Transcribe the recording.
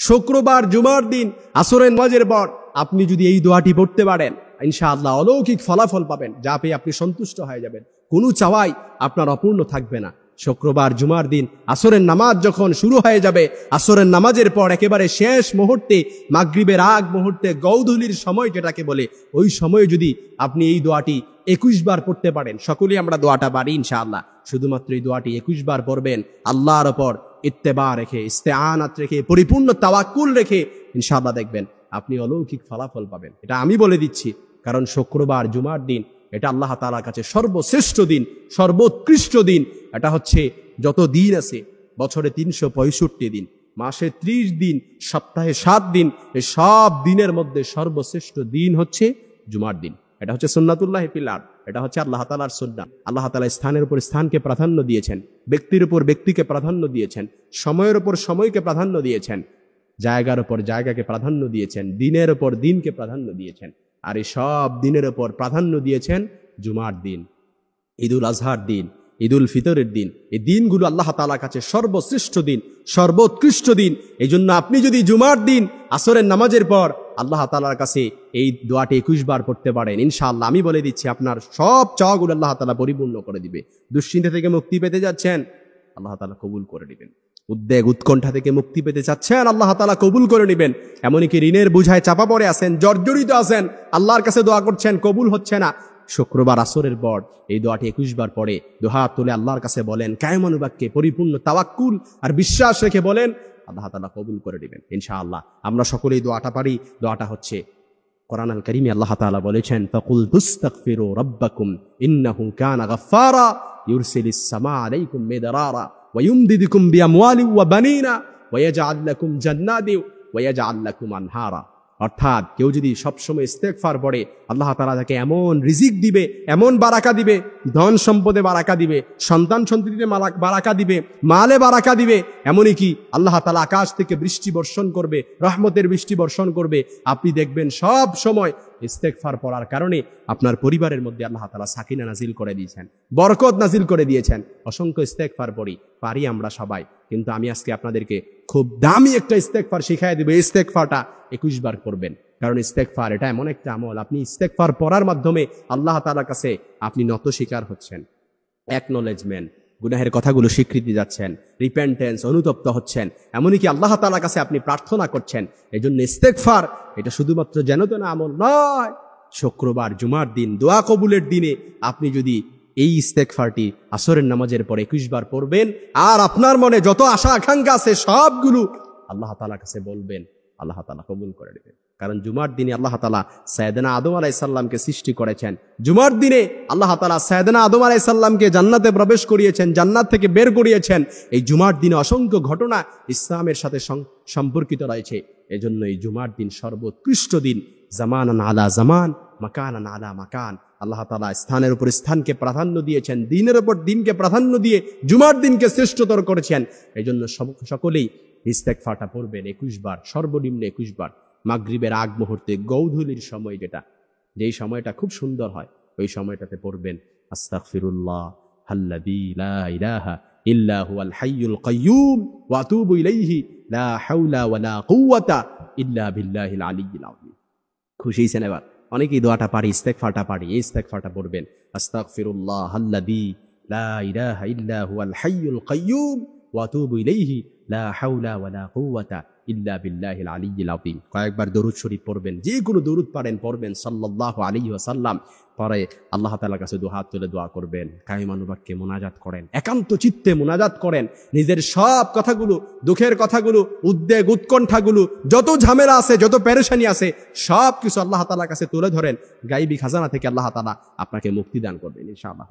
শুক্রবার জুমার দিন আসরের নামাজের পর আপনি যদি এই দোয়াটি পড়তে পারেন, ইনশাআল্লাহ অলৌকিক ফলাফল পাবেন, যা পেয়ে আপনি সন্তুষ্ট হয়ে যাবেন। কোনো চাওয়াই আপনার অপূর্ণ থাকবে না। শুক্রবার জুমার দিন আসরের নামাজ যখন শুরু হয়ে যাবে, আসরের নামাজের পর একেবারে শেষ মুহূর্তে, মাগরিবের আগ মুহূর্তে, গৌধূলির সময় যেটাকে বলে, ওই সময়ে যদি আপনি এই দোয়াটি 21 বার পড়তে পারেন, সকলেই আমরা দোয়াটা পারি ইনশাআল্লাহ, শুধুমাত্র এই দোয়াটি 21 বার পড়বেন, আল্লাহর ওপর ইত্তেবা রেখে, ইস্তেআনাত রেখে, পরিপূর্ণ তাওয়াক্কুল রেখে, ইনশাআল্লাহ দেখবেন আপনি অলৌকিক ফলাফল পাবেন। এটা আমি বলে দিচ্ছি, কারণ শুক্রবার জুমার দিন এটা আল্লাহ তাআলার কাছে সর্বশ্রেষ্ঠ দিন, সর্বোৎকৃষ্ট দিন। এটা হচ্ছে যত দিন আছে, বছরে 365 দিন, মাসে 30 দিন, সপ্তাহে 7 দিন, এই সব দিনের মধ্যে সর্বশ্রেষ্ঠ দিন হচ্ছে জুমার দিন। এটা হচ্ছে সুন্নাতুল্লাহি ফিল আরদ, এটা হচ্ছে আল্লাহ তাআলার সুন্নাহ। আল্লাহ তাআলা স্থানের উপর স্থানকে প্রাধান্য দিয়েছেন, ব্যক্তির উপর ব্যক্তিকে প্রাধান্য দিয়েছেন, সময়ের উপর সময়কে প্রাধান্য দিয়েছেন, জায়গার উপর জায়গাকে প্রাধান্য দিয়েছেন, দিনের উপর দিনকে প্রাধান্য দিয়েছেন। আর এই সব দিনের উপর প্রাধান্য দিয়েছেন জুমার দিন, ঈদুল আজহার দিন, ঈদুল ফিতরের দিন। এই দিনগুলো আল্লাহ তাআলার কাছে সর্বশ্রেষ্ঠ দিন, সর্বোৎকৃষ্ট দিন। এই জন্য আপনি যদি জুমার দিন আসরের নামাজের পর আল্লাহ তাআলার কাছে এই দোয়াটি 21 বার পড়তে পারেন, ইনশাআল্লাহ আমি বলে দিচ্ছি আপনার সব চাওয়াগুলো আল্লাহ তাআলা পরিপূর্ণ করে দিবে। দুশ্চিন্তা থেকে মুক্তি পেতে যাচ্ছেন, আল্লাহ তাআলা কবুল করে নেবেন। উদ্বেগ উৎকণ্ঠা থেকে মুক্তি পেতে চাচ্ছেন, আল্লাহ তাআলা কবুল করে নেবেন। এমনকি ঋণের বোঝায় চাপা পড়ে আছেন, জর্জরিত আছেন, আল্লাহর কাছে দোয়া করছেন, কবুল হচ্ছে না, শুক্রবার আসরের পর এই দোয়াটি 21 বার পড়ে দুহাত তুলে আল্লাহর কাছে বলেন, কায়মানুবাক্যে পরিপূর্ণ তাওয়াক্কুল আর বিশ্বাস রেখে বলেন, আল্লাহ তাআলা কবুল করে নেবেন ইনশাআল্লাহ। আমরা সকলেই দোয়াটা পারি। দোয়াটা হচ্ছে কোরআন আল কারীমে আল্লাহ তাআলা বলেছেন, ফাকুল তুস্তাগফিরু রাব্বাকুম ইন্নাহু কানা গাফফারা ইউরসিলিস সামা আলাইকুম মিদরারা ওয়া ইউমদিদুকুম বিআমওয়ালিন ওয়া বানিনা ওয়া ইয়াজআল লাকুম জান্নাতিন ওয়া ইয়াজআল লাকুম আনহারা। অর্থাৎ কেউ যদি সবসময় ইস্তেগফার পড়ে, আল্লাহ তাআলা তাকে এমন রিজিক দিবে, এমন বারাকা দিবে, ধন সম্পদে বারাকা দিবে, সন্তান সন্ততিতে বারাকা দিবে, মালে বারাকা দিবে, এমনই কি আল্লাহ তাআলা আকাশ থেকে বৃষ্টি বর্ষণ করবে, রহমতের বৃষ্টি বর্ষণ করবে। আপনি দেখবেন সব সময় ইস্তেগফার পড়ার কারণে আপনার পরিবারের মধ্যে আল্লাহ তাআলা সাকিনা নাজিল করে দিয়েছেন, বরকত নাজিল করে দিয়েছেন। অসংখ্য ইস্তেগফার পারি আমরা সবাই, কিন্তু আমি আজকে আপনাদেরকে খুব দামি একটা ইস্তেগফার শিখাই দেব। ইস্তেগফারটা 21 বার করবেন, কারণ ইস্তেগফার এটা এমন একটা আমল, আপনি ইস্তেগফার পড়ার মাধ্যমে আল্লাহ তাআলার কাছে আপনি নত স্বীকার হচ্ছেন, অ্যাকনলেজমেন্ট, গুনাহের কথাগুলো স্বীকৃতি যাচ্ছেন, রিপেন্টেন্স, অনুতপ্ত হচ্ছেন, এমনকি আল্লাহ তাআলার কাছে আপনি প্রার্থনা করছেন। এই জন্য ইস্তেগফার এটা শুধুমাত্র যেনতেন আমল নয়। শুক্রবার জুমার দিন দোয়া কবুলের দিনে আপনি যদি এই ইস্তেগফারটি আসরের নামাজের পর 21 বার পড়বেন, আর আপনার মনে যত আশা আকাঙ্ক্ষা আছে সবগুলো আল্লাহ তাআলার কাছে বলবেন, আল্লাহ তাআলা কবুল করে নেবেন। কারণ জুমার দিনে আল্লাহ তাআলা সাইয়েদনা আদম আলাইহিস সালামকে সৃষ্টি করেছেন, জুমার দিনে আল্লাহ তাআলা সাইয়েদনা আদম আলাইহিস সালামকে জান্নাতে প্রবেশ করিয়েছেন, জান্নাত থেকে বের করিয়েছেন। এই জুমার দিনে অসংখ্য ঘটনা ইসলামের সাথে সম্পর্কিত রয়েছে। এজন্য এই জুমার দিন সর্বোৎকৃষ্ট দিন, জামানান আলা জামান, মাকানান আলা মাকান। আল্লাহ তাআলা স্থানের উপর স্থানকে প্রাধান্য দিয়েছেন, দিনের উপর দিনকে প্রাধান্য দিয়ে জুমার দিনকে শ্রেষ্ঠতর করেছেন। এই জন্য সকলেই ইস্তেগফারটা পড়বেন 21 বার, সর্বনিম্ন 21 বার। মাগরিবের আগ মুহূর্তে, গৌধূলির সময়, যেই সময়টা খুব সুন্দর হয়, ওই সময়টাতে পড়বেন, আস্তাগফিরুল্লাহ আল্লাযী লা ইলাহা ইল্লা হুয়াল হাইয়ুল কাইয়্যুম ওয়া আতুবু ইলাইহি লা হাওলা ওয়ালা কুওয়াতা ইল্লা বিল্লাহিল আলিয়্যিল আযীম। খুশি হয়েছেন? এবার অনেকেই দোয়াটা পারি, ইস্তেগফারটা পারি। এই ইস্তেগফারটা পড়বেন, আস্তাগফিরুল্লাহ আল্লাযী লা ইলাহা ইল্লা হুয়াল হাইয়ুল কাইয়্যুম ওয়া আতুবু ইলাইহি লা হাওলা ওয়ালা কুওয়াতা ইল্লা বিল্লাহিল আলিয়্যিল আযীম। কয়েকবার দরুদ শরীফ পড়বেন, যে কোনো দরুদ পারেন পড়বেন সাল্লাল্লাহু আলাইহি ওয়াসাল্লাম। পরে আল্লাহ তাআলার কাছে দুহাত তুলে দোয়া করবেন, কায়মানুবাক্যে মুনাজাত করেন, একান্ত চিত্তে মুনাজাত করেন। নিজের সব কথাগুলো, দুঃখের কথাগুলো, উদ্বেগ উৎকণ্ঠাগুলো, যত ঝামেলা আছে, যত পেরেশানি আছে, সব কিছু আল্লাহ তাআলার কাছে তুলে ধরেন। গায়বী খাজানা থেকে আল্লাহ তাআলা আপনাকে মুক্তি দান করবেন ইনশাআল্লাহ।